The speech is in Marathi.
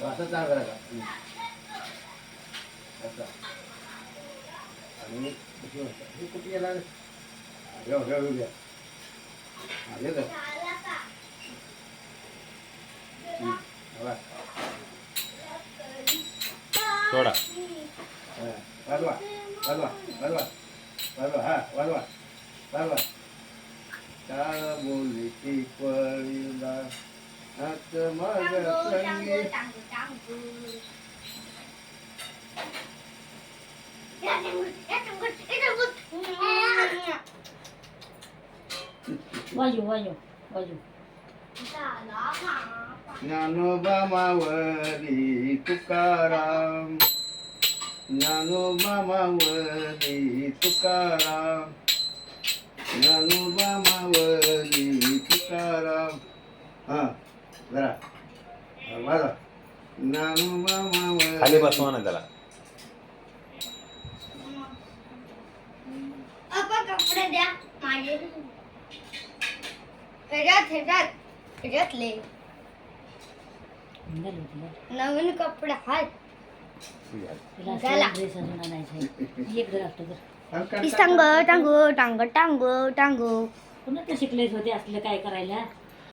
असं चांग करायचा असं आणि हे कुठे गेला रे घ्या येतं सोडा वाजवा वाजवा वाजवा वाजवा हा वाजवा वाजवा काळ बोलीची पळीला हात मग संगी वाजू वाजू वाजू ज्ञानोबा मावली तुकाराम ज्ञानोबा मावली तुकाराम ज्ञानोबा मावली तुकाराम हा जरा वाजा ज्ञानोबा खाली मावली बसवा ना त्याला कपडे द्या माझे ह्याच्यातले नवीन कपडे आहेत ड्रेस अजून आणायचा एक जर असतो तर टांग टांग टांग टांग टांग पुन्हा ते शिकलेच होते असलं काय करायला